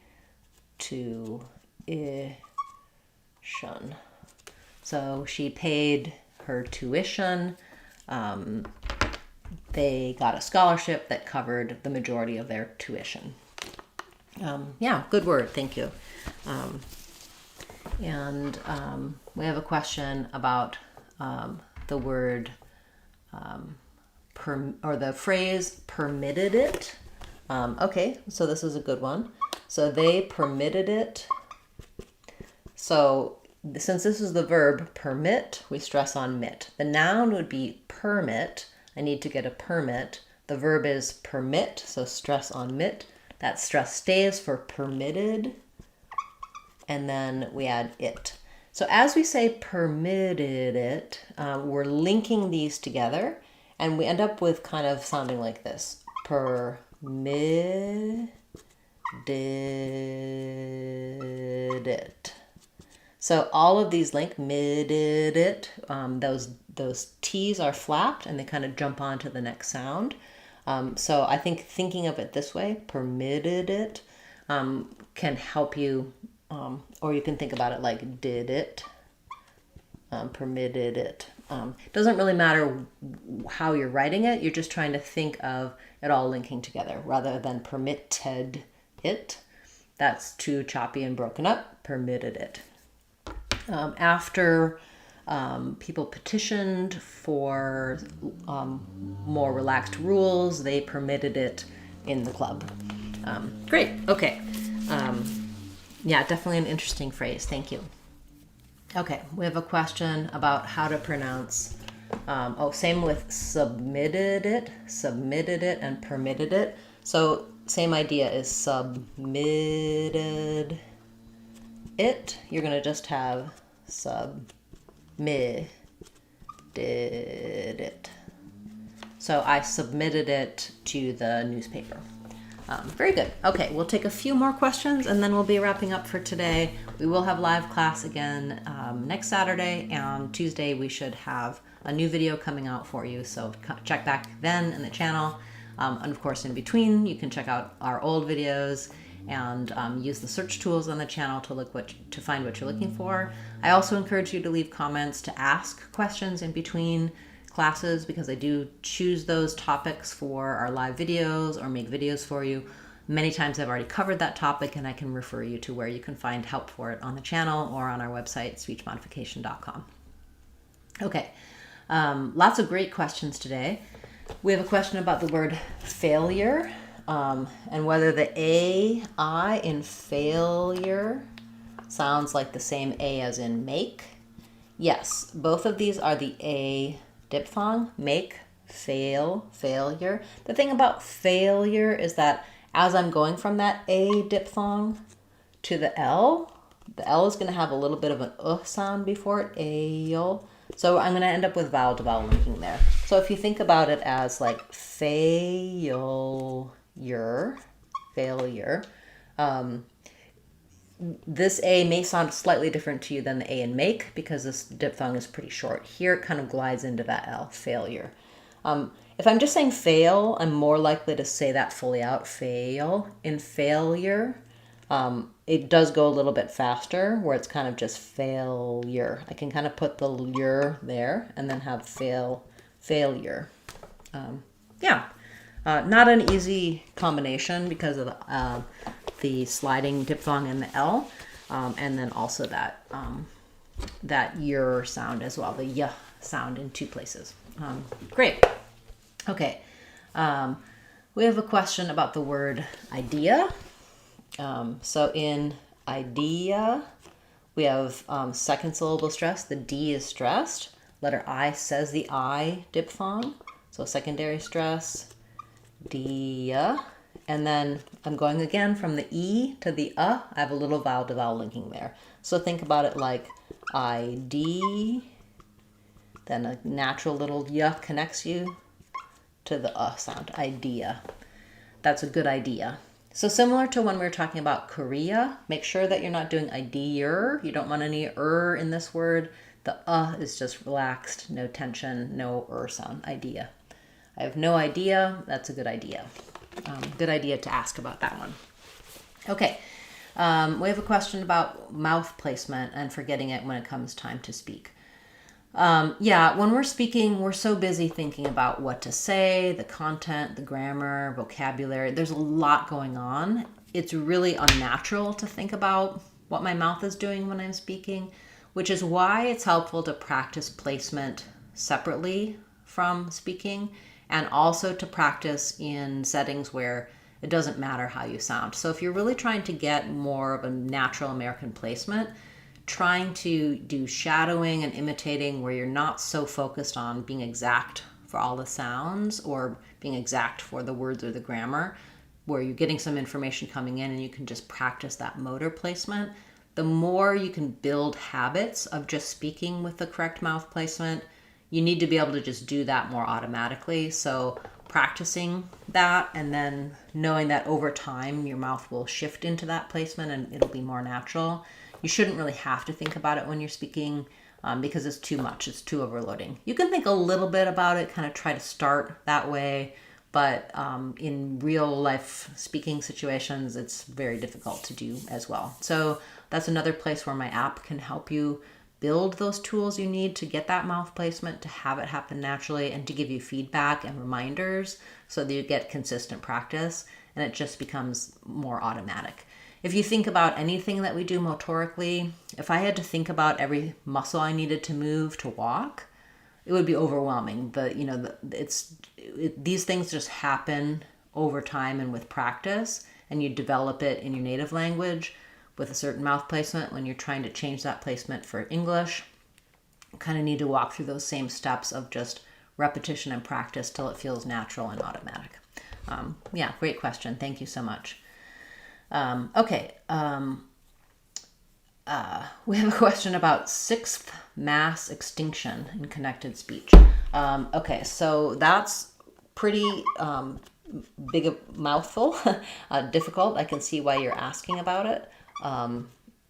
tuition. So she paid her tuition. They got a scholarship that covered the majority of their tuition. Yeah, good word. Thank you. And we have a question about the word or the phrase permitted it. Okay, so this is a good one. So they permitted it. So since this is the verb permit, we stress on mit. The noun would be permit. I need to get a permit. The verb is permit, so stress on mit. That stress stays for permitted. And then we add it. So as we say permitted it, we're linking these together, and we end up with kind of sounding like this. Permitted it. So all of these link, mided it, those T's are flapped and they kind of jump on to the next sound. So I think thinking of it this way, permitted it, can help you, or you can think about it like did it, permitted it. Doesn't really matter how you're writing it, you're just trying to think of it all linking together rather than permitted it. That's too choppy and broken up, permitted it. After people petitioned for more relaxed rules, they permitted it in the club. Great, okay. Yeah, definitely an interesting phrase. Thank you. Okay, we have a question about how to pronounce, same with submitted it, and permitted it. So same idea is submitted it. You're going to just have submitted it. So I submitted it to the newspaper. Very good. Okay, we'll take a few more questions and then we'll be wrapping up for today. We will have live class again next Saturday, and Tuesday we should have a new video coming out for you. So check back then in the channel. And of course, in between, you can check out our old videos and use the search tools on the channel to find what you're looking for. I also encourage you to leave comments to ask questions in between classes, because I do choose those topics for our live videos or make videos for you. Many times I've already covered that topic, and I can refer you to where you can find help for it on the channel or on our website, speechmodification.com. Okay, lots of great questions today. We have a question about the word failure, and whether the A, I in failure sounds like the same A as in make. Yes, both of these are the A diphthong, make, fail, failure. The thing about failure is that as I'm going from that A diphthong to the L is going to have a little bit of an sound before it, ale. So I'm going to end up with vowel to vowel linking there. So if you think about it as like failure, this A may sound slightly different to you than the A in make, because this diphthong is pretty short. Here it kind of glides into that L, failure. If I'm just saying fail, I'm more likely to say that fully out, fail. In failure, it does go a little bit faster, where it's kind of just failure. I can kind of put the ure there and then have failure. Yeah, not an easy combination because of the sliding diphthong and the L, and then also that that yer sound as well, the y sound in two places. Great. Okay. We have a question about the word idea. So in idea, we have second syllable stress. The D is stressed. Letter I says the I diphthong. So secondary stress, dia. And then I'm going again from the E to the I have a little vowel to vowel linking there. So think about it like ID, then a natural little y connects you to the sound, idea. That's a good idea. So similar to when we were talking about Korea, make sure that you're not doing idea. You don't want any in this word. The is just relaxed, no tension, no sound, idea. I have no idea. That's a good idea. Good idea to ask about that one. Okay. We have a question about mouth placement and forgetting it when it comes time to speak. Yeah, when we're speaking, we're so busy thinking about what to say, the content, the grammar, vocabulary. There's a lot going on. It's really unnatural to think about what my mouth is doing when I'm speaking, which is why it's helpful to practice placement separately from speaking, and also to practice in settings where it doesn't matter how you sound. So if you're really trying to get more of a natural American placement, trying to do shadowing and imitating where you're not so focused on being exact for all the sounds or being exact for the words or the grammar, where you're getting some information coming in and you can just practice that motor placement, the more you can build habits of just speaking with the correct mouth placement. You need to be able to just do that more automatically. So practicing that and then knowing that over time your mouth will shift into that placement and it'll be more natural. You shouldn't really have to think about it when you're speaking because it's too much. It's too overloading. You can think a little bit about it, kind of try to start that way. But in real life speaking situations, it's very difficult to do as well. So that's another place where my app can help you build those tools you need to get that mouth placement, to have it happen naturally, and to give you feedback and reminders so that you get consistent practice and it just becomes more automatic. If you think about anything that we do motorically, if I had to think about every muscle I needed to move to walk, it would be overwhelming. These things just happen over time and with practice, and you develop it in your native language with a certain mouth placement. When you're trying to change that placement for English, you kind of need to walk through those same steps of just repetition and practice till it feels natural and automatic. Yeah, great question. Thank you so much. Okay. We have a question about sixth mass extinction in connected speech. Okay, so that's pretty big a mouthful, difficult. I can see why you're asking about it.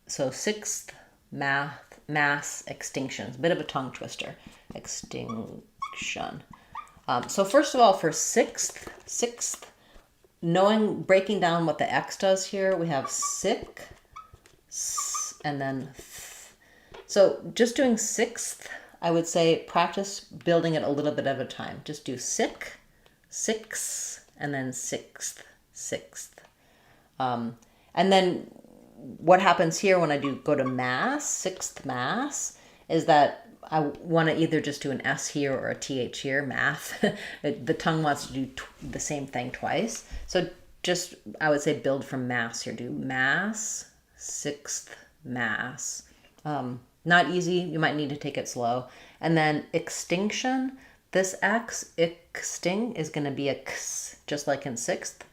So sixth mass extinction, it's a bit of a tongue twister. Extinction. So first of all, for sixth, breaking down what the X does here, we have sick, and then so just doing sixth, I would say practice building it a little bit at a time. Just do sick, six, and then sixth. And then what happens here when I go to mass, sixth mass, is that I want to either just do an S here or a TH here, math. The tongue wants to do the same thing twice. So just, I would say build from mass here. Do mass, sixth mass. Not easy. You might need to take it slow. And then extinction, this X, exting, is going to be a X, just like in sixth.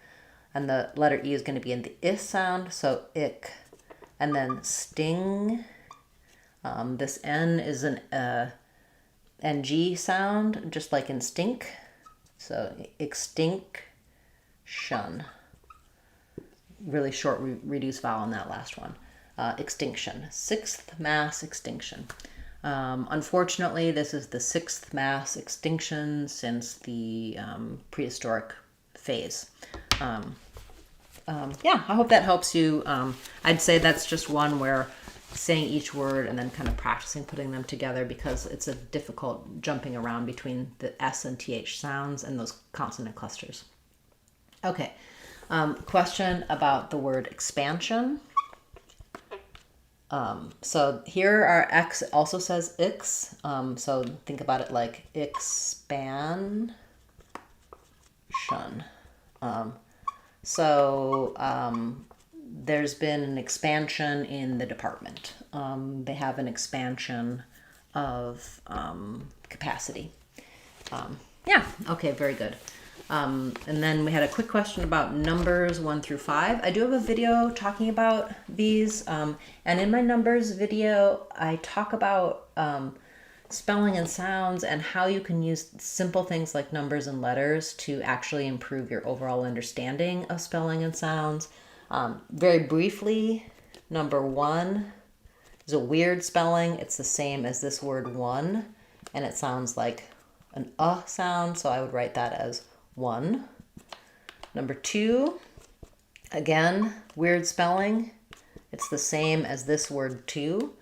And the letter E is going to be in the I sound, so ick. And then sting, this N is an NG sound, just like in stink. So extinction. Really short reduced vowel in that last one. Extinction, sixth mass extinction. Unfortunately, this is the sixth mass extinction since the prehistoric phase. Yeah, I hope that helps you. I'd say that's just one where saying each word and then kind of practicing putting them together, because it's a difficult jumping around between the S and TH sounds and those consonant clusters. Okay, question about the word expansion. So here our X also says ix. So think about it like expansion. There's been an expansion in the department. They have an expansion of capacity. Yeah, okay, very good. And then we had a quick question about numbers 1 through 5. I do have a video talking about these. And in my numbers video, I talk about spelling and sounds and how you can use simple things like numbers and letters to actually improve your overall understanding of spelling and sounds. Very briefly, number 1 is a weird spelling. It's the same as this word one, and it sounds like an sound, so I would write that as 1. Number 2, again, weird spelling. It's the same as this word 2.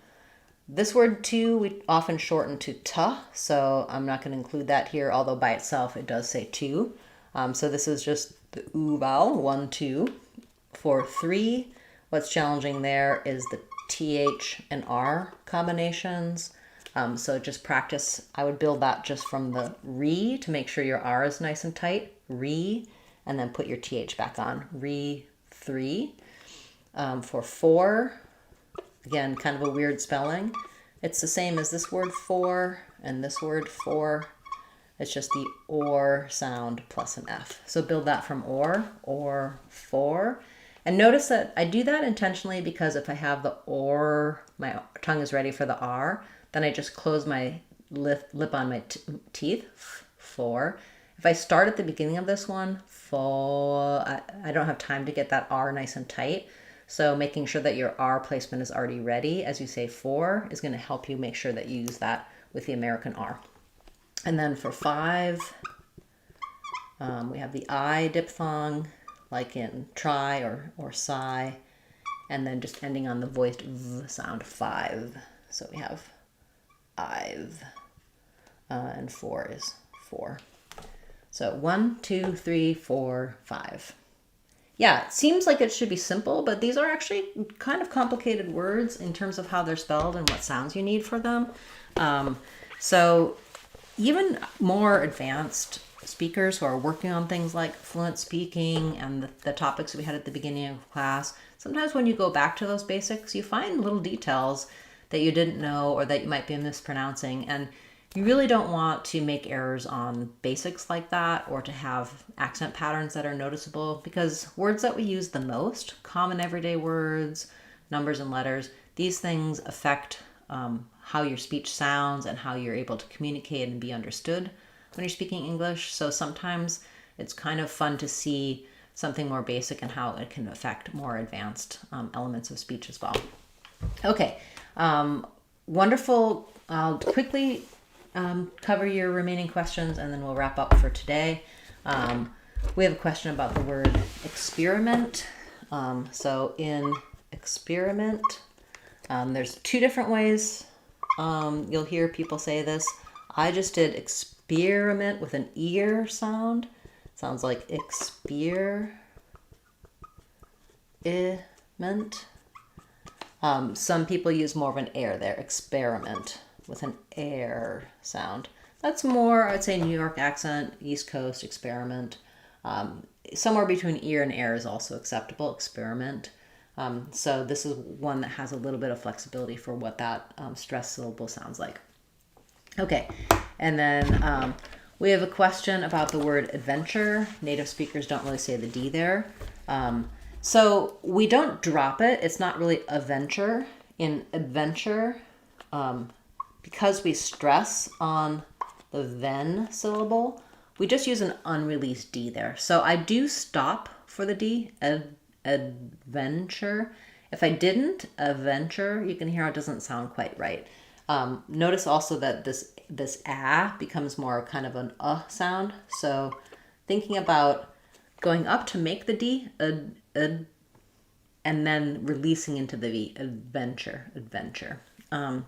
This word 2 we often shorten to t, so I'm not going to include that here, although by itself it does say 2. So this is just the oo vowel, 1, 2. For 3, what's challenging there is the th and r combinations. So just practice. I would build that just from the re to make sure your r is nice and tight. Re, and then put your th back on. Re, 3. For 4, again, kind of a weird spelling. It's the same as this word 4 and this word 4. It's just the or sound plus an f. So build that from or 4. And notice that I do that intentionally because if I have the or, my tongue is ready for the r, then I just close my lip on my teeth, 4. If I start at the beginning of this one, 4, I don't have time to get that r nice and tight. So making sure that your r placement is already ready as you say 4 is going to help you make sure that you use that with the American r. And then for 5, we have the I diphthong, like in try or sigh, and then just ending on the voiced v sound, 5. So we have I've, and 4 is 4. So 1, 2, 3, 4, 5. Yeah, it seems like it should be simple, but these are actually kind of complicated words in terms of how they're spelled and what sounds you need for them. So even more advanced speakers who are working on things like fluent speaking and the topics we had at the beginning of class, sometimes when you go back to those basics, you find little details that you didn't know or that you might be mispronouncing. And you really don't want to make errors on basics like that or to have accent patterns that are noticeable, because words that we use the most, common everyday words, numbers and letters, these things affect how your speech sounds and how you're able to communicate and be understood when you're speaking English. So sometimes it's kind of fun to see something more basic and how it can affect more advanced elements of speech as well. Okay, wonderful. I'll quickly cover your remaining questions and then we'll wrap up for today. We have a question about the word experiment. So in experiment, there's 2 different ways you'll hear people say this. I just did experiment with an ear sound. Sounds like experiment. Some people use more of an air there, experiment with an air sound. That's more, I'd say, New York accent, East Coast, experiment. Somewhere between ear and air is also acceptable, experiment. So this is one that has a little bit of flexibility for what that stressed syllable sounds like. Okay, and then we have a question about the word adventure. Native speakers don't really say the D there. So we don't drop it. It's not really adventure. In adventure, because we stress on the then syllable, we just use an unreleased D there. So I do stop for the D, adventure. If I didn't, adventure, you can hear how it doesn't sound quite right. Notice also that this becomes more kind of an sound. So thinking about going up to make the D, and then releasing into the V, adventure.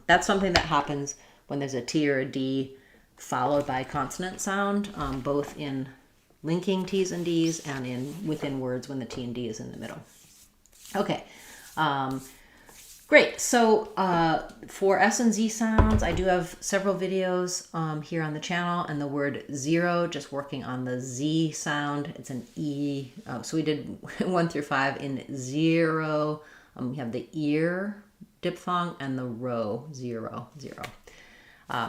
That's something that happens when there's a T or a D followed by a consonant sound, both in linking T's and D's and within words when the T and D is in the middle. Okay. Great. So for S and Z sounds, I do have several videos here on the channel, and the word zero, just working on the Z sound. It's an E. So we did 1 through 5 in zero. We have the ear diphthong and the row, zero, zero.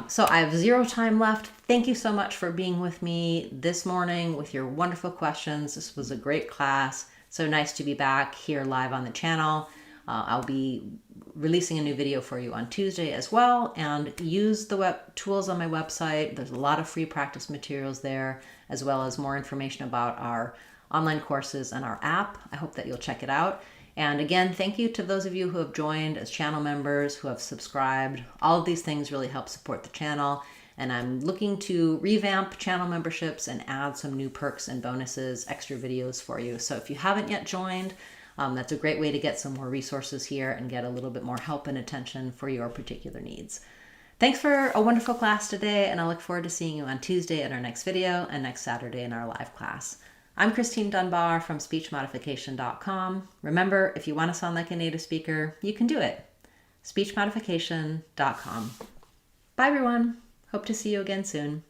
So I have 0 time left. Thank you so much for being with me this morning with your wonderful questions. This was a great class. So nice to be back here live on the channel. I'll be releasing a new video for you on Tuesday as well, and use the web tools on my website. There's a lot of free practice materials there, as well as more information about our online courses and our app. I hope that you'll check it out. And again, thank you to those of you who have joined as channel members, who have subscribed. All of these things really help support the channel. And I'm looking to revamp channel memberships and add some new perks and bonuses, extra videos for you. So if you haven't yet joined, that's a great way to get some more resources here and get a little bit more help and attention for your particular needs. Thanks for a wonderful class today, and I look forward to seeing you on Tuesday in our next video and next Saturday in our live class. I'm Christine Dunbar from speechmodification.com. Remember, if you want to sound like a native speaker, you can do it. speechmodification.com. Bye, everyone. Hope to see you again soon.